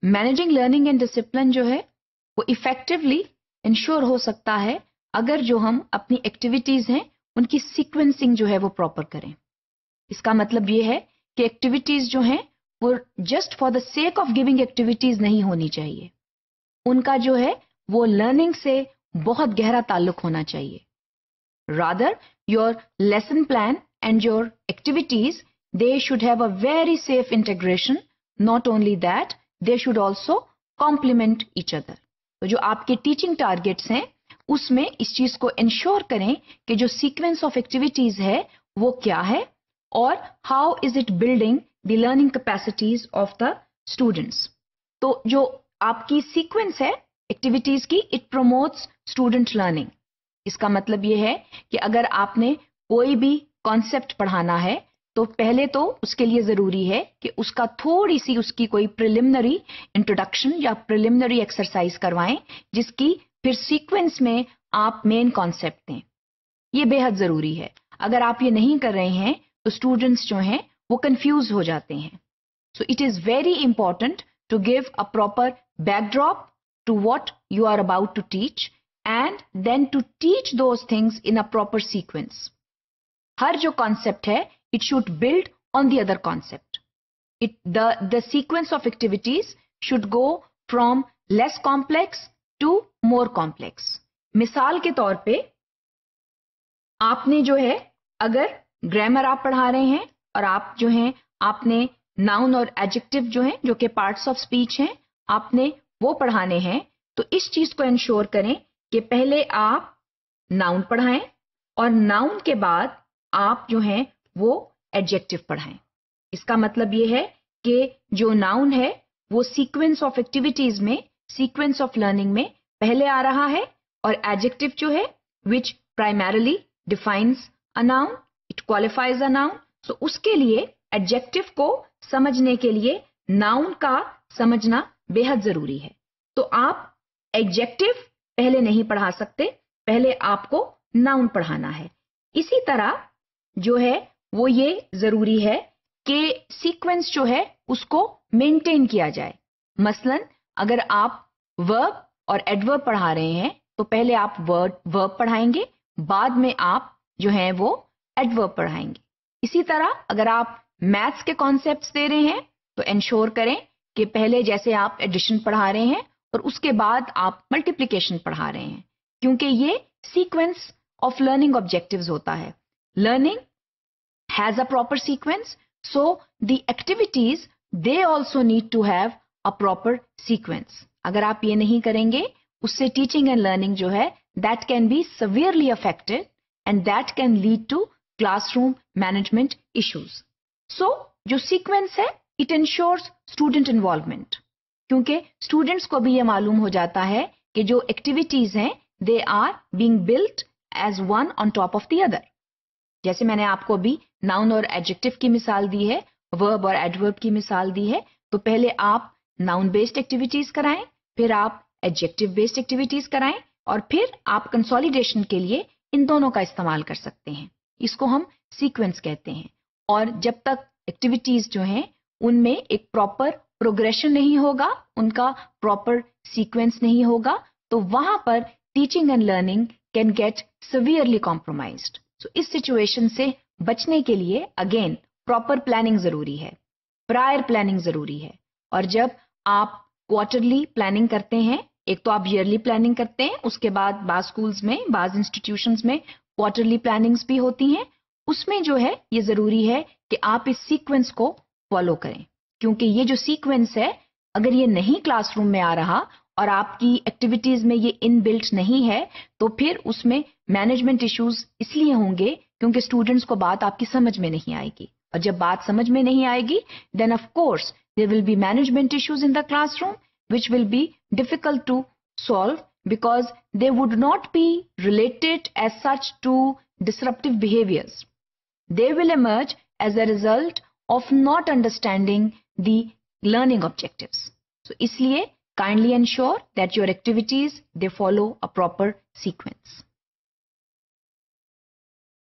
Managing learning and discipline जो है वो इफेक्टिवली इंश्योर हो सकता है अगर जो हम अपनी एक्टिविटीज हैं उनकी सीक्वेंसिंग जो है वो प्रॉपर करें। इसका मतलब ये है कि एक्टिविटीज जो हैं वो just for the sake of giving activities नहीं होनी चाहिए, उनका जो है वो लर्निंग से बहुत गहरा ताल्लुक होना चाहिए। Rather your lesson plan and your activities they should have a very safe integration, not only that they should also complement each other. तो जो आपके टीचिंग टारगेट्स हैं उसमें इस चीज को इंश्योर करें कि जो सीक्वेंस ऑफ एक्टिविटीज है वो क्या है और how is it building the learning capacities of the students. तो जो आपकी सीक्वेंस है एक्टिविटीज की, इट प्रमोट्स स्टूडेंट लर्निंग। इसका मतलब ये है कि अगर आपने कोई भी कॉन्सेप्ट पढ़ाना है तो पहले तो उसके लिए जरूरी है कि उसका थोड़ी सी उसकी कोई प्रिलिमिनरी इंट्रोडक्शन या प्रिलिमिनरी एक्सरसाइज करवाएं, जिसकी फिर सीक्वेंस में आप मेन कॉन्सेप्ट दें। ये बेहद जरूरी है। अगर आप ये नहीं कर रहे हैं तो स्टूडेंट्स जो हैं वो कंफ्यूज हो जाते हैं। So it is very important to give a proper backdrop to what you are about to teach and then to teach those things in a proper sequence. हर जो कॉन्सेप्ट है it should build on the other concept. The sequence of activities should go from less complex to more complex. मिसाल के तौर पे आपने जो है अगर ग्रामर आप पढ़ा रहे हैं और आप जो हैं आपने नाउन और एडजेक्टिव जो हैं जो कि पार्ट्स ऑफ स्पीच हैं आपने वो पढ़ाने हैं, तो इस चीज को इंश्योर करें कि पहले आप नाउन पढ़ाएं और नाउन के बाद आप जो हैं वो एडजेक्टिव पढ़ाएं। इसका मतलब ये है कि जो नाउन है वो सीक्वेंस ऑफ एक्टिविटीज में, सीक्वेंस ऑफ लर्निंग में पहले आ रहा है, और एडजेक्टिव जो है which primarily defines a noun, it qualifies a noun. So उसके लिए एडजेक्टिव को समझने के लिए नाउन का समझना बेहद जरूरी है। तो आप एडजेक्टिव पहले नहीं पढ़ा सकते, पहले आपको नाउन पढ़ाना है। इसी तरह जो है वो ये जरूरी है कि सीक्वेंस जो है उसको मेंटेन किया जाए। मसलन अगर आप वर्ब और एडवर्ब पढ़ा रहे हैं तो पहले आप वर्ब पढ़ाएंगे, बाद में आप जो है वो एडवर्ब पढ़ाएंगे। इसी तरह अगर आप मैथ्स के कॉन्सेप्ट्स दे रहे हैं तो इंश्योर करें कि पहले जैसे आप एडिशन पढ़ा रहे हैं और उसके बाद आप मल्टीप्लिकेशन पढ़ा रहे हैं, क्योंकि ये सीक्वेंस ऑफ लर्निंग ऑब्जेक्टिव्स होता है। Learning has a proper sequence, so the activities they also need to have a proper sequence. अगर आप ये नहीं करेंगे उससे teaching and learning जो है that can be severely affected and that can lead to classroom management issues. So जो sequence है it ensures student involvement, क्योंकि students को भी ये मालूम हो जाता है कि जो activities हैं they are being built as one on top of the other. जैसे मैंने आपको अभी नाउन और एडजेक्टिव की मिसाल दी है, वर्ब और एडवर्ब की मिसाल दी है, तो पहले आप नाउन बेस्ड एक्टिविटीज कराएं, फिर आप एडजेक्टिव बेस्ड एक्टिविटीज कराएं और फिर आप कंसोलिडेशन के लिए इन दोनों का इस्तेमाल कर सकते हैं। इसको हम सीक्वेंस कहते हैं। और जब तक एक्टिविटीज जो हैं उनमें एक प्रॉपर प्रोग्रेशन नहीं होगा, उनका प्रॉपर सीक्वेंस नहीं होगा, तो वहां पर teaching and learning can get severely compromised. So इस सिचुएशन से बचने के लिए अगेन प्रॉपर प्लानिंग जरूरी है, प्रायर प्लानिंग जरूरी है। और जब आप क्वार्टरली प्लानिंग करते हैं, एक तो आप ईयरली प्लानिंग करते हैं, उसके बाद बाज स्कूल्स में, बाज इंस्टीट्यूशंस में क्वार्टरली प्लानिंग्स भी होती हैं, उसमें जो है ये जरूरी है कि आप इस सीक्वेंस को फॉलो करें, क्योंकि ये जो सीक्वेंस है अगर ये नहीं क्लासरूम में आ रहा और आपकी एक्टिविटीज में ये इनबिल्ट नहीं है तो फिर उसमें मैनेजमेंट इश्यूज इसलिए होंगे क्योंकि स्टूडेंट्स को बात आपकी समझ में नहीं आएगी, और जब बात समझ में नहीं आएगी then of course there will be management issues in the classroom which will be difficult to solve because they would not be related as such to disruptive behaviours. They will emerge as a result of not understanding the learning objectives. So इसलिए kindly ensure that your activities they follow a proper sequence.